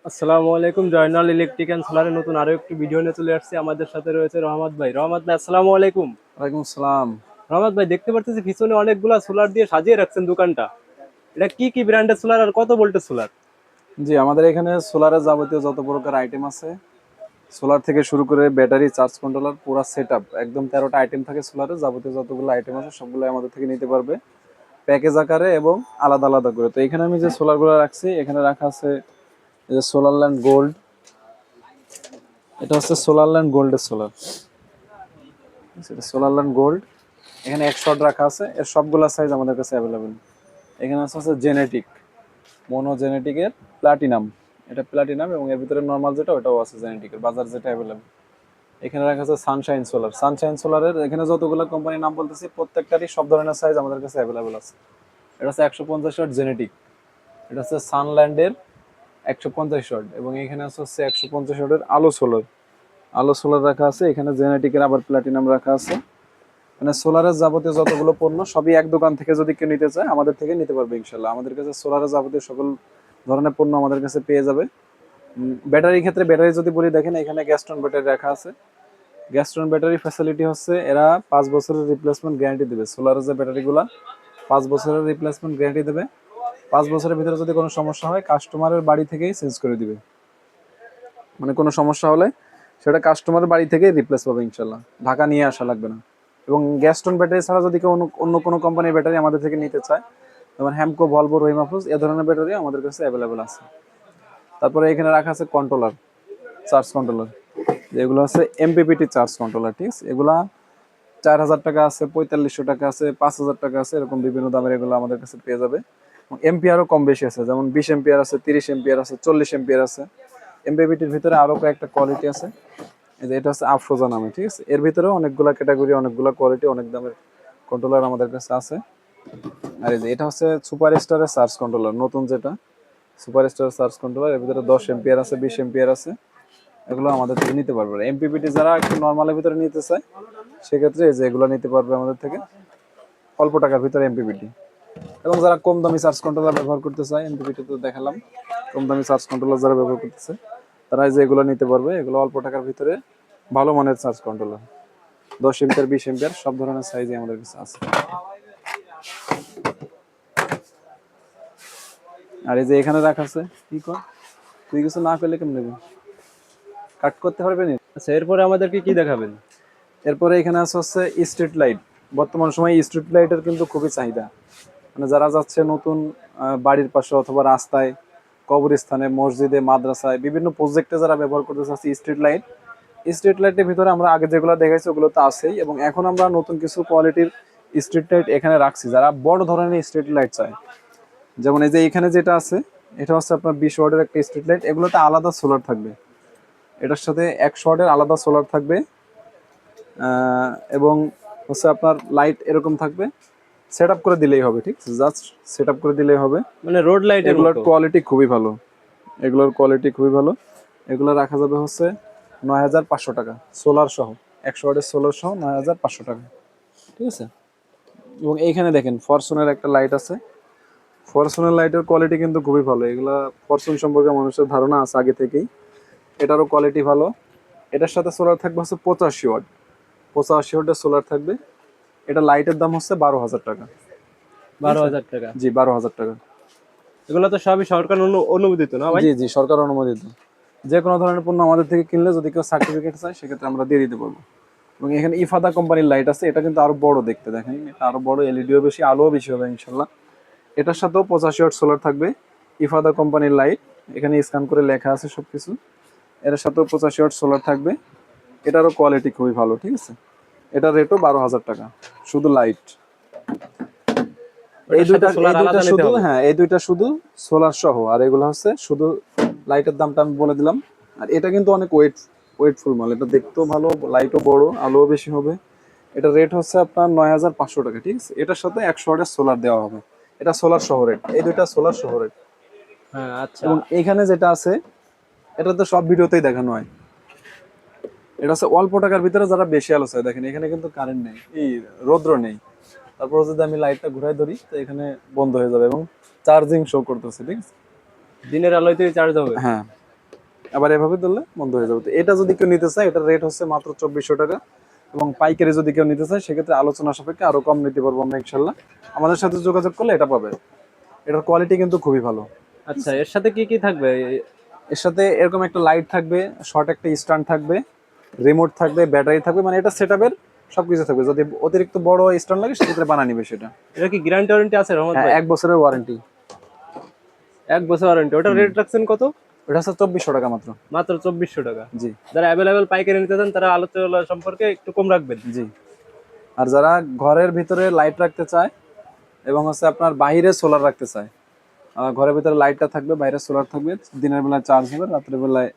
আসসালামু আলাইকুম। Joynal electric and সোলারের নতুন আরো একটি ভিডিও নিয়ে চলে আসছে। আমাদের সাথে রয়েছে রহমত ভাই। রহমত ভাই, আসসালামু আলাইকুম। ওয়ালাইকুম আসসালাম। রহমত ভাই, দেখতে পাচ্ছি পিছনে অনেকগুলা সোলার দিয়ে সাজিয়ে রাখছেন দোকানটা। এটা কি কি ব্র্যান্ডের সোলার আর কত ভোল্টের সোলার? জি, আমাদের এখানে সোলারের যাবতীয় যত প্রকার আইটেম আছে, সোলার থেকে শুরু করে ব্যাটারি, চার্জ কন্ট্রোলার, পুরো সেটআপ একদম 13টা আইটেম থাকে সোলারের যাবতীয় যতগুলো আইটেম আছে সবগুলো আমাদের থেকে নিতে পারবে প্যাকেজ আকারে এবং আলাদা আলাদা করে। তো এখানে আমি যে সোলারগুলো রাখছি, এখানে রাখা আছে এই যে সোলার ল্যান্ড গোল্ড। এটা হচ্ছে সোলার ল্যান্ড গোল্ডের সোলার। সেটা সোলার ল্যান্ড গোল্ড। এখানে 100 রাখা আছে, এর সবগুলা সাইজ আমাদের কাছে অ্যাভেলেবেল। এখানে আছে জেনেটিক, মনোজেনেটিকের প্লাটিনাম। এটা প্লাটিনাম এবং এর ভিতরে নর্মাল যেটা ওটাও আছে জেনেটিকের, বাজার যেটা অ্যাভেলেবল। এখানে রাখা আছে সানশাইন সোলার। সানশাইন সোলারের এখানে যতগুলো কোম্পানির নাম বলতেছি প্রত্যেকটারই সব ধরনের সাইজ আমাদের কাছে অ্যাভেলেবল আছে। এটা হচ্ছে 150 ওয়াট জেনেটিক। এটা হচ্ছে সানল্যান্ডের 150 ওয়াট এবং এখানে হচ্ছে 150 ওয়াটের আলো সোলার। আলো সোলার রাখা আছে, এখানে জেনেটিকের আবার প্লাটিনাম রাখা আছে। মানে সোলারের যাবতীয় যতগুলো পণ্য সবই এক দোকান থেকে যদি কেউ নিতে চায় আমাদের থেকে নিতে পারবে ইনশাল্লাহ। আমাদের কাছে সোলারের যাবতীয় সকল ধরনের পণ্য আমাদের কাছে পেয়ে যাবে। ব্যাটারির ক্ষেত্রে ব্যাটারি যদি বলি, দেখেন এখানে গ্যাস্ট্রন ব্যাটারি রাখা আছে। গ্যাস্ট্রন ব্যাটারি ফ্যাসিলিটি হচ্ছে এরা 5 বছরের রিপ্লেসমেন্ট গ্যারান্টি দেবে। সোলারের যে ব্যাটারিগুলো 5 বছরের রিপ্লেসমেন্ট গ্যারান্টি দেবে। 5 বছরের ভিতরে যদি কোনো সমস্যা হয় কাস্টমারের বাড়ি থেকেই চেঞ্জ করে দিবে। মানে কোনো সমস্যা হলে সেটা কাস্টমারের বাড়ি থেকেই রিপ্লেস পাবে ইনশাল্লাহ, ঢাকা নিয়ে আসা লাগবে না। এবং গ্যাস্ট্রন ব্যাটারি ছাড়া যদি কেউ অন্য কোনো কোম্পানির ব্যাটারি আমাদের থেকে নিতে চায়, যেমন হ্যামকো, ভলভো, রহিম আফরোজ এ ধরনের ব্যাটারি আমাদের কাছে অ্যাভেলেবেল আছে। তারপরে এখানে রাখা আছে কন্ট্রোলার, চার্জ কন্ট্রোলার, যেগুলো আছে এমপিপিটি চার্জ কন্ট্রোলার। ঠিক আছে, এগুলা 4,000 টাকা আছে, 4500 টাকা আছে, 5,000 টাকা আছে, এরকম বিভিন্ন দামের এগুলো আমাদের কাছে পেয়ে যাবে। এমপিআরও কম বেশি আছে, যেমন 20 এমপিআর আছে, 30 এমপিআর আছে, 40 এমপিআর আছে। এমপিপিটির ভিতরে আরো কয়েকটা কোয়ালিটি আছে। এই যে এটা হচ্ছে আফরোজা নামে। ঠিক আছে, এর ভিতরেও অনেকগুলা ক্যাটাগরি, অনেকগুলা কোয়ালিটি, অনেক দামের কন্ট্রোলার আমাদের কাছে আছে। আর এই যে এটা হচ্ছে সুপার স্টারের চার্জ কন্ট্রোলার, নতুন যেটা সুপার স্টারের চার্জ কন্ট্রোলার। এর ভিতরে 10 এমপিআর আছে, 20 এমপিআর আছে। এগুলো আমাদের থেকে নিতে পারবে। এমপিপিটি যারা একটু নর্মালের ভিতরে নিতে চায় সেক্ষেত্রে এই যে এগুলো নিতে পারবে আমাদের থেকে অল্প টাকার ভিতরে এমপিপিটি। এবং যারা কম দামি চার্জ কন্ট্রোলার ব্যবহার করতে চায়, এমপিপিটি তো দেখালাম, কম দামি চার্জ কন্ট্রোলার যারা ব্যবহার করতেছে তারা এই যে এগুলো নিতে পারবে। এগুলো অল্প টাকার ভিতরে ভালো মানের চার্জ কন্ট্রোলার, 10 এমপিআর, 20 এমপিআর সব ধরনের সাইজে আমাদের কাছে আছে। আর এই যে এখানে রাখা আছে, কি কর তুই কিছু না করলে কেমন নেবে, কাট করতে পারবে না। আচ্ছা, এরপরে আমাদেরকে কি দেখাবেন? এরপরে এখানে আছে হচ্ছে স্ট্রিট লাইট। বর্তমান সময়ে স্ট্রিট লাইটের কিন্তু খুবই চাহিদা। মানে যারা যাচ্ছে নতুন বাড়ির পাশে অথবা রাস্তায়, কবরস্থানে, মসজিদে, মাদ্রাসায় বিভিন্ন প্রজেক্টে যারা ব্যবহার করতে চাচ্ছে স্ট্রিট লাইট। স্ট্রিট লাইটের ভিতরে আমরা আগে যেগুলো দেখাইছি ওগুলো তো আছেই, এবং এখন আমরা নতুন কিছু কোয়ালিটির স্ট্রিট লাইট এখানে রাখছি যারা বড় ধরনের স্ট্রিট লাইট চায়। যেমন এই যে এখানে যেটা আছে, এটা হচ্ছে আপনার 20 ওয়াটের একটা স্ট্রিট লাইট। এগুলোতে আলাদা সোলার থাকবে, এটার সাথে 100 ওয়াটের আলাদা সোলার থাকবে। এবং হচ্ছে আপনার লাইট এরকম থাকবে, সেট আপ করে দিলেই হবে। ঠিক আছে, জাস্ট সেট আপ করে দিলেই হবে। মানে রোড লাইটের এগুলোর মতো? কোয়ালিটি খুবই ভালো, এগুলোর কোয়ালিটি খুবই ভালো। এগুলো রাখা যাবে হচ্ছে 9,500 টাকা সোলার সহ, 100 ওয়াটের সোলার সহ 9,500 টাকা। ঠিক আছে, এবং এইখানে দেখেন ফরচুনের একটা লাইট আছে। ফরচুনের লাইটের কোয়ালিটি কিন্তু খুবই ভালো। এগুলা ফরচুন সম্পর্কে মানুষের ধারণা আছে আগে থেকেই, এটারও কোয়ালিটি ভালো। এটার সাথে সোলার থাকবে হচ্ছে 85 ওয়াট, 85 ওয়াটের সোলার থাকবে। এটা লাইটের দাম হচ্ছে 12,000 টাকা। ঠিক বারো আছে, হাজার টাকা জি 12,000 টাকা। এগুলো তো সবই সরকার অনুমোদিত না ভাই? জি জি, সরকার অনুমোদিত। যে কোনো ধরনের পণ্য আমাদের থেকে কিনলে যদি কেউ সার্টিফিকেট চায় সেক্ষেত্রে আমরা দিয়ে দিতে পারবো। এবং এখানে ইফাদা কোম্পানির লাইট আছে, এটা কিন্তু আরো বড় দেখতে, দেখেন এটা আরো বড়, এলইডিও বেশি, আলোও বেশি হবে ইনশাল্লাহ। এটার সাথেও 85 ওয়াট সোলার থাকবে, ইফাদা কোম্পানির লাইট। এখানে স্ক্যান করে লেখা আছে সবকিছু। এটার সাথেও 85 ওয়াট সোলার থাকবে। এটারও কোয়ালিটি খুবই ভালো। ঠিক আছে, এটার রেটও 12,000 টাকা, শুধু লাইট। এই ওটার সাথে দুইটা এই সোলার দুইটা আলাদা নিতে শুধু, হবে? হ্যাঁ এই দুইটা শুধু সোলার সহ, আর এগুলো হচ্ছে শুধু লাইটের দামটা আমি বলে দিলাম। আর এটা কিন্তু অনেক ওয়েটফুল মাল, এটা দেখতেও ভালো, লাইটও বড়, আলোও বেশি হবে। এটা রেট হচ্ছে আপনার 9,500 টাকা। ঠিক আছে, এটার সাথে 100 ওয়াটের সোলার দেওয়া হবে। এটা সোলার সহ রেট, এই দুইটা সোলার সহ রেট। হ্যাঁ, আচ্ছা। এবং এইখানে যেটা আছে এটা তো সব ভিডিওতেই দেখানো হয়, এটা হচ্ছে অল্প টাকার ভিতরে যারা বেশি আলো চায়। দেখেন এখানে কিন্তু কারেন্ট নেই, এই রৌদ্র নেই, তারপর যদি আমি লাইটটা ঘুরাই ধরি তো এখানে বন্ধ হয়ে যাবে এবং চার্জিং শো করতেছে। ঠিক আছে, দিনের আলোয় চার্জ হবে? হ্যাঁ। আবার এভাবে ধরলে বন্ধ হয়ে যাবে। তো এটা যদি কেউ নিতে চায় এটার রেট হচ্ছে মাত্র 2400 টাকা। এবং পাইকারি যদি কেউ নিতে চায় সেক্ষেত্রে আলোচনা সাপেক্ষে আরো কম নিতে পারবো আমরা ইনশাল্লাহ। আমাদের সাথে যোগাযোগ করলে এটা পাবে। এটার কোয়ালিটি কিন্তু খুবই ভালো। আচ্ছা, এর সাথে কি কি থাকবে? এর সাথে এরকম একটা লাইট থাকবে, শর্ট একটা স্ট্যান্ড থাকবে, রিমোট থাকবে, ব্যাটারি থাকবে, মানে এটা সেটআপের সবকিছু থাকবে। যদি অতিরিক্ত বড় স্ট্যান্ড লাগে সেক্ষেত্রে বানিয়ে নিবে সেটা। এটা কি গ্যারান্টি ওয়ারেন্টি আছে রহমত হ্যাঁ, ভাই? 1 বছরের ওয়ারেন্টি। 1 বছর ওয়ারেন্টি। ওটা রেট রাখছেন কত? ওটা হচ্ছে 2400 টাকা মাত্র। মাত্র 2400 টাকা। জি যারা অ্যাভেলেবেল পাইকারি নিতে চান তারা আলোচনা সম্পর্কে একটু কম রাখবেন। জি। আর যারা ঘরের ভিতরে লাইট রাখতে চায় এবং হচ্ছে আপনার বাইরে সোলার রাখতে চায়, ঘরের ভিতরে লাইটটা থাকবে, বাইরে সোলার থাকবে, দিনের বেলায় চার্জ হবে, রাত্রের বেলায়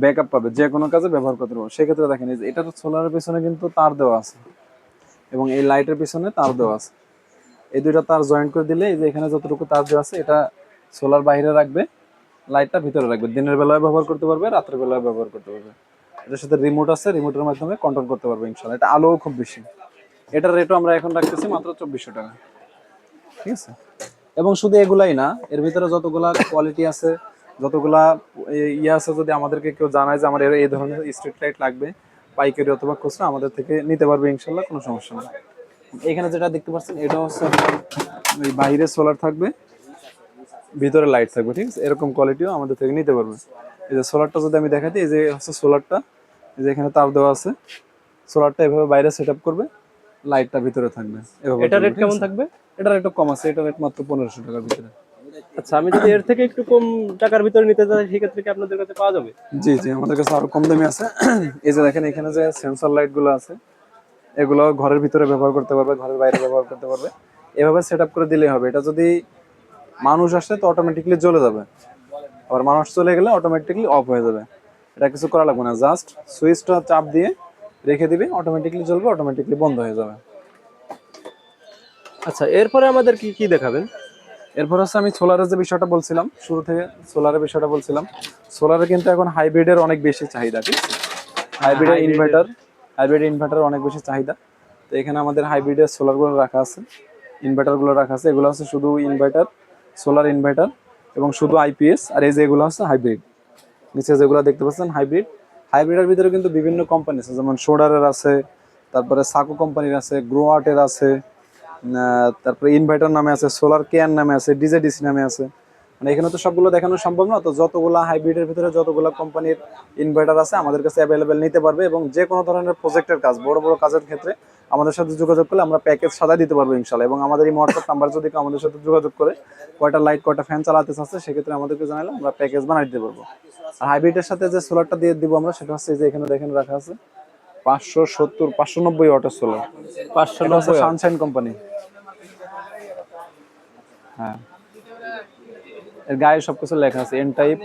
ব্যাকআপ পাবে, যে কোনো কাজে ব্যবহার করতে পারবো। সেক্ষেত্রে দেখেন এই যে এটার সোলারের পিছনে কিন্তু তার দেওয়া আছে এবং এই লাইটের পিছনে তার দেওয়া আছে। এই দুইটা তার জয়েন্ট করে দিলে এই যে এখানে যতটুকু তার দেওয়া আছে এটা সোলার বাইরে রাখবে, লাইটটা ভিতরে রাখবে, দিনের বেলায় ব্যবহার করতে পারবে, রাত্রের বেলায় ব্যবহার করতে পারবে। এটার সাথে রিমোট আছে, রিমোটের মাধ্যমে কন্ট্রোল করতে পারবে ইনশাল্লাহ। এটা আলোও খুব বেশি। এটার রেটও আমরা এখন রাখতেছি মাত্র 2400 টাকা, ঠিক আছে। এবং শুধু এগুলাই না, এর ভিতরে যতগুলা কোয়ালিটি আছে, যতগুলা ইয়ে আছে, যদি আমাদেরকে কেউ জানায় যে আমার এই ধরনের স্ট্রিট লাইট লাগবে পাইকারি অথবা খুচরা, আমাদের থেকে নিতে পারবে ইনশাল্লাহ, কোনো সমস্যা নেই। এখানে যেটা দেখতে পাচ্ছেন এটা হচ্ছে ওই বাইরে সোলার থাকবে, ভিতরে লাইট থাকবে, ঠিক আছে। এরকম কোয়ালিটিও আমাদের থেকে নিতে পারবে। এই যে সোলারটা যদি আমি দেখাই দিই, এই যে হচ্ছে সোলারটা, এই যে এখানে তার দেওয়া আছে, সোলারটা এভাবে বাইরে সেট আপ করবে, লাইটটা ভিতরে থাকবে এভাবে। এটা রেট কেমন থাকবে? এটার একটু কম আছে, এটার রেট মাত্র 1500 টাকার ভিতরে। আচ্ছা, আমি যদি এর থেকে একটু কম টাকার ভিতরে নিতে চাই সেক্ষেত্রে কি আপনাদের কাছে পাওয়া যাবে? জি জি, আমাদের কাছে আরো কম দামি আছে। এই যে দেখেন এখানে যে সেন্সর লাইট গুলো আছে, এগুলো ঘরের ভিতরে ব্যবহার করতে পারবে, ঘরের বাইরে ব্যবহার করতে পারবে। এভাবে সেট আপ করে দিলেই হবে। এটা যদি মানুষ আসে তো অটোমেটিকলি জ্বলে যাবে, আবার মানুষ চলে গেলে অটোমেটিকলি অফ হয়ে যাবে। এটা কিছু করা লাগবে না, জাস্ট সুইচটা চাপ দিয়ে রেখে দিবে, অটোমেটিকলি জ্বলবে, অটোমেটিকলি বন্ধ হয়ে যাবে। আচ্ছা, এরপরে আমাদের কি কি দেখাবেন? এরপর হচ্ছে আমি সোলারের যে বিষয়টা বলছিলাম, শুরু থেকে সোলারের বিষয়টা বলছিলাম। সোলারে কিন্তু এখন হাইব্রিডের অনেক বেশি চাহিদা, ঠিক আছে। হাইব্রিডের ইনভার্টার, হাইব্রিড ইনভার্টার অনেক বেশি চাহিদা। তো এখানে আমাদের হাইব্রিডের সোলারগুলো রাখা আছে, ইনভার্টারগুলো রাখা আছে। এগুলো হচ্ছে শুধু ইনভার্টার, সোলার ইনভার্টার এবং শুধু আইপিএস। আর এই যে এগুলো হচ্ছে হাইব্রিড, নিচে যেগুলো দেখতে পাচ্ছেন হাইব্রিড। হাইব্রিডের ভিতরে কিন্তু বিভিন্ন কোম্পানি আছে, যেমন সোডারের আছে, তারপরে সাকো কোম্পানির আছে, গ্রোয়াটের আছে, তারপরে ইনভার্টার নামে আছে, সোলার কেয়ার নামে আছে, ডিজেডিসি নামে আছে। মানে এখানে তো সবগুলো দেখানো সম্ভব না। তো যতগুলা হাইব্রিডের ভিতরে যতগুলো কোম্পানির ইনভার্টার আছে আমাদের কাছে অ্যাভেলেবেল নিতে পারবে। এবং যে কোনো ধরনের প্রজেক্টের কাজ, বড় বড় কাজের ক্ষেত্রে আমাদের সাথে যোগাযোগ করলে আমরা প্যাকেজ সাজাই দিতে পারবো ইনশাল্লাহ। এবং আমাদের এই হোয়াটসঅ্যাপ নাম্বার যদি কেউ আমাদের সাথে যোগাযোগ করে কয়টা লাইট কয়টা ফ্যান চালাতে চাচ্ছে সেক্ষেত্রে আমাদেরকে জানালে আমরা প্যাকেজ বানাই দিতে পারবো। আর হাইব্রিডের সাথে যে সোলারটা দিয়ে দিব আমরা সেটা হচ্ছে যে এখানে দেখেন রাখা আছে 590 ওয়াটের সোলার। 590 Sunshine company. হ্যাঁ, এর গায়ে সবকিছু লেখা আছে, N type,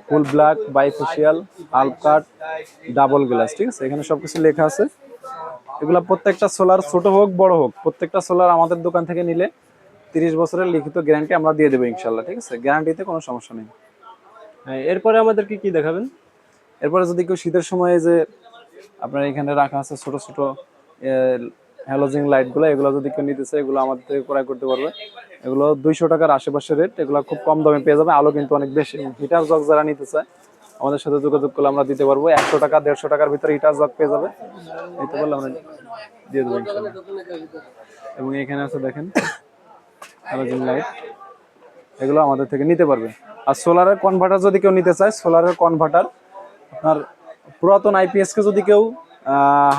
full black, bifacial, half cut, double glass, ঠিক আছে। এখানে সবকিছু লেখা আছে। এগুলা প্রত্যেকটা সোলার, ছোট হোক বড় হোক, প্রত্যেকটা সোলার আমাদের দোকান থেকে নিলে 30 বছরের লিখিত গ্যারান্টি আমরা দিয়ে দেবো ইনশাল্লাহ, ঠিক আছে। গ্যারান্টিতে কোনো সমস্যা নেই। হ্যাঁ, এরপরে আমাদের কি কি দেখাবেন? এরপরে যদি কেউ শীতের সময় যে আপনার এখানে রাখা আছে ছোট ছোট হ্যালোজিং লাইটগুলো, এগুলো যদি কেউ নিতে চায় এগুলো আমাদের থেকে ক্রয় করতে পারবে। এগুলো 200 টাকার আশেপাশে রেট, এগুলো খুব কম দামে পেয়ে যাবে। আলো কিন্তু অনেক বেশি। হিটার জগ যারা নিতে চায় আমাদের সাথে যোগাযোগ করলে আমরা দিতে পারবো। 100 টাকা 150 টাকার ভিতরে হিটার জগ পেয়ে যাবে, নিতে পারলে আমরা দিয়ে দেবো ইনশাল্লাহ। এবং এখানে আছে দেখেন হ্যালোজিং লাইট, এগুলো আমাদের থেকে নিতে পারবে। আর সোলারের কনভার্টার যদি কেউ নিতে চায়, সোলারের কনভার্টার আপনার পুরাতন আইপিএস কে যদি কেউ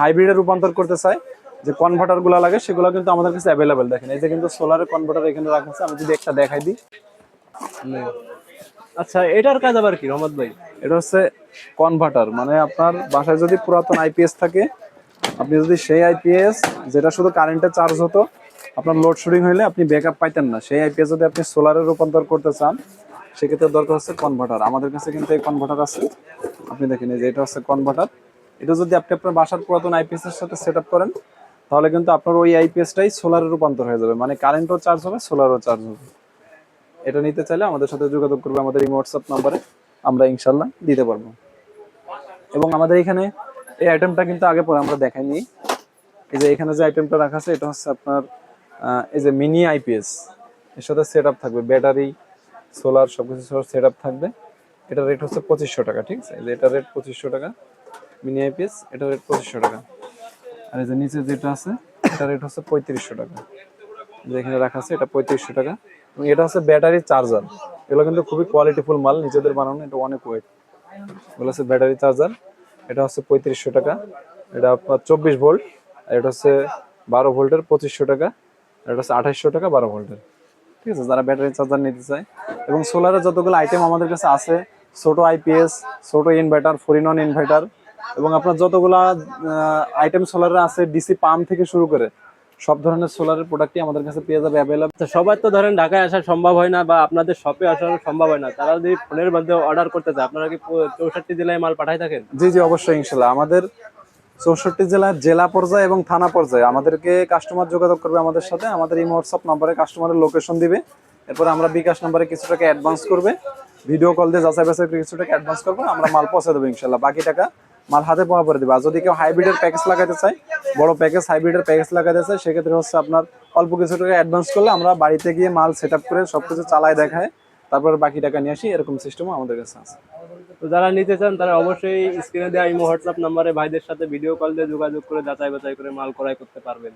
হাইব্রিডে রূপান্তর করতে চায়, যে কনভার্টার গুলো লাগে সেগুলো কিন্তু আমাদের কাছে অ্যাভেলেবেল। দেখেন এই যে কিন্তু সোলারের কনভার্টার এখানে রাখা আছে, আমি যদি একটা দেখাই দিই। আচ্ছা, এটার কাজ আবার কি রহমত ভাই? এটা হচ্ছে কনভার্টার, মানে আপনার বাসায় যদি পুরাতন আইপিএস থাকে, আপনি যদি সেই আইপিএস যেটা শুধু কারেন্টে চার্জ হতো, আপনার লোডশেডিং হইলে আপনি ব্যাকআপ পাইতেন না, সেই আইপিএস যদি আপনি সোলারে রূপান্তর করতে চান সেক্ষেত্রে দরকার হচ্ছে কনভার্টার। আমাদের কাছে কিন্তু এই কনভার্টার আছে, আপনি দেখেন এই যে এটা হচ্ছে কনভার্টার। এটা যদি আপনি আপনার বাসার পুরাতন আইপিএস এর সাথে সেট আপ করেন তাহলে কিন্তু আপনার ওই আইপিএসটাই সোলারে রূপান্তর হয়ে যাবে, মানে কারেন্টও চার্জ হবে, সোলারও চার্জ হবে। এটা নিতে চাইলে আমাদের সাথে যোগাযোগ করবে আমাদের এই হোয়াটসঅ্যাপ নাম্বারে, আমরা ইনশাল্লাহ দিতে পারবো। এবং আমাদের এখানে এই আইটেমটা কিন্তু আগে পরে আমরা দেখাইনি। এই যে এখানে যে আইটেমটা রাখা আছে এটা হচ্ছে আপনার এই যে মিনি আইপিএস, এর সাথে সেট আপ থাকবে, ব্যাটারি, সোলার সবকিছু সেট আপ থাকবে। এটা রেট হচ্ছে 2500 টাকা, ঠিক আছে? এই যে এটা রেট 2500 টাকা, মিনি আইপিএস, এটা রেট 2500 টাকা। আর এই যে নিচে যেটা আছে এটা রেট হচ্ছে 3500 টাকা, যেখানে রাখা আছে এটা 3500 টাকা। এবং এটা হচ্ছে ব্যাটারি চার্জার, এগুলো কিন্তু খুবই কোয়ালিটিফুল মাল, নিজেদের বানানো, এটা অনেক ওয়েট। এগুলো হচ্ছে ব্যাটারি চার্জার, এটা হচ্ছে 3500 টাকা। এটা আপনার 24 ভোল্ট, আর এটা হচ্ছে 12 ভোল্টের 2500 টাকা। আর এটা হচ্ছে 2800 টাকা 12 ভোল্টের, ঠিক আছে? যারা ব্যাটারি চার্জার নিতে চায়। এবং সোলারের যতগুলো আইটেম আমাদের কাছে আছে, ছোট আইপিএস, ছোট ইনভার্টার, 4-in-1 ইনভার্টার, এবং আপনার যতগুলা আইটেম সোলারের আছে, ডিসি পাম্প থেকে শুরু করে সব ধরনের সোলারের প্রোডাক্টই আমাদের কাছে পেয়ে যাবে অ্যাভেলেবল। তো সবার তো ধরেন ঢাকায় আসা সম্ভব হয় না বা আপনাদের শপে আসা সম্ভব হয় না, তারা যদি ফোনের মধ্যে অর্ডার করতে চায়, আপনারা কি 64 জেলায় মাল পাঠাই থাকেন? জি জি, অবশ্যই, ইনশাল্লাহ। আমাদের 64 জেলার জেলা পর্যায়ে এবং থানা পর্যায়ে আমাদেরকে কাস্টমার যোগাযোগ করবে আমাদের সাথে, আমাদের এই হোয়াটসঅ্যাপ নাম্বারে কাস্টমারের লোকেশন দিবে। এরপরে আমরা বিকাশ নাম্বারে কিছু টাকা অ্যাডভান্স করবে, ভিডিও কল দিয়ে যাচাই বাছাই করে কিছু টাকা অ্যাডভান্স করবে, আমরা মাল পৌঁছে দেবো ইনশাল্লাহ। বাকি টাকা মাল হাতে পাওয়া করে দেবে। আর যদি কেউ হাইব্রিডের প্যাকেজ লাগাতে চায়, বড় প্যাকেজ হাইব্রিডের প্যাকেজ লাগাতে চায়, সেক্ষেত্রে হচ্ছে আপনার অল্প কিছু টাকা অ্যাডভান্স করলে আমরা বাড়িতে গিয়ে মাল সেট আপ করে সবকিছু চালায় দেখায়, তারপর বাকি টাকা নিয়ে আসি, এরকম সিস্টেমও আমাদের কাছে আছে। তো যারা নিতে চান তারা অবশ্যই স্ক্রিনে দেওয়া ইমো হোয়াটসঅ্যাপ নাম্বারে ভাইদের সাথে ভিডিও কল দিয়ে যোগাযোগ করে যাচাই বাছাই করে মাল ক্রয় করতে পারবেন।